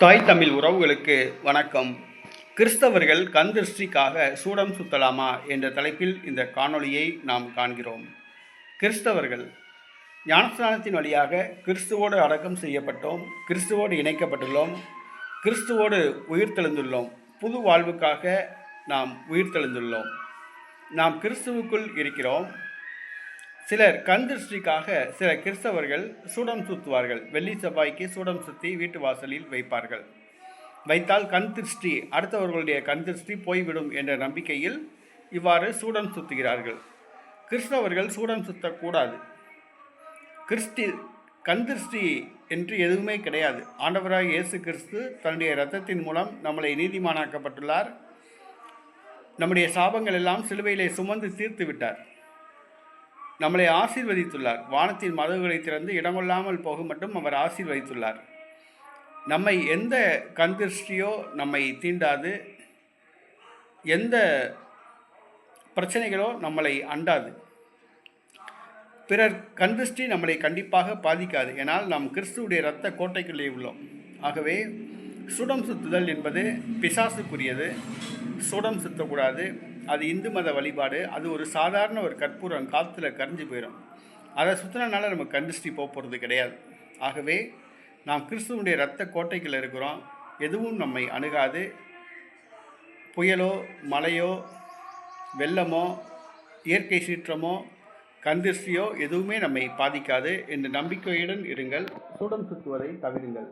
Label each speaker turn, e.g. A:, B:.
A: தாய் தமிழ் உறவுகளுக்கு வணக்கம். கிறிஸ்தவர்கள் கண் திருஷ்டிக்காக சூடம் சுத்தலாமா என்ற தலைப்பில் இந்த காணொளியை நாம் காண்கிறோம். கிறிஸ்தவர்கள் ஞானஸ்நானத்தின் வழியாக கிறிஸ்துவோடு அடக்கம் செய்யப்பட்டோம், கிறிஸ்துவோடு இணைக்கப்பட்டுள்ளோம், கிறிஸ்துவோடு உயிர்த்தெழுந்துள்ளோம். புது வாழ்வுக்காக நாம் உயிர்த்தெழுந்துள்ளோம். நாம் கிறிஸ்துவுக்குள் இருக்கிறோம். சிலர் கண் திருஷ்டிக்காக சில கிறிஸ்தவர்கள் சூடம் சுற்றுவார்கள். வெள்ளி செவ்வாய்க்கு சூடம் சுற்றி வீட்டு வாசலில் வைப்பார்கள். வைத்தால் கண் திருஷ்டி, அடுத்தவர்களுடைய கண் திருஷ்டி போய்விடும் என்ற நம்பிக்கையில் இவ்வாறு சூடம் சுற்றுகிறார்கள். கிறிஸ்தவர்கள் சூடம் சுற்றக்கூடாது. கண் திருஷ்டி என்று எதுவுமே கிடையாது. ஆண்டவராக இயேசு கிறிஸ்து தன்னுடைய இரத்தத்தின் மூலம் நம்மளை நீதிமானாக்கப்பட்டுள்ளார். நம்முடைய சாபங்கள் எல்லாம் சிலுவையிலே சுமந்து தீர்த்து விட்டார். நம்மளை ஆசீர்வதித்துள்ளார். வானத்தின் மதகுகளை திறந்து இடங்கொள்ளாமல் போக மட்டும் அவர் ஆசீர்வதித்துள்ளார். நம்மை எந்த கண் திருஷ்டியோ நம்மை தீண்டாது, எந்த பிரச்சனைகளோ நம்மளை அண்டாது, பிறர் கண் திருஷ்டி நம்மளை கண்டிப்பாக பாதிக்காது. ஏனால் நாம் கிறிஸ்துவுடைய இரத்த கோட்டைக்குள்ளே உள்ளோம். ஆகவே சூடம் சுத்துதல் என்பது பிசாசுக்குரியது. சூடம் சுற்றக்கூடாது. அது இந்து மத வழிபாடு. அது ஒரு சாதாரண ஒரு கற்பூரம் காற்றுல கரைஞ்சி போயிடும். அதை சுற்றினால நமக்கு கண் திருஷ்டி போகிறது கிடையாது. ஆகவே நாம் கிறிஸ்துவனுடைய இரத்த கோட்டைக்குள்ள இருக்கிறோம். எதுவும் நம்மை அணுகாது. புயலோ மழையோ வெள்ளமோ இயற்கை சீற்றமோ கண் திருஷ்டியோ எதுவுமே நம்மை பாதிக்காது என்ற நம்பிக்கையுடன் இருங்கள். சூடம் சுற்றுவதை தவிருங்கள்.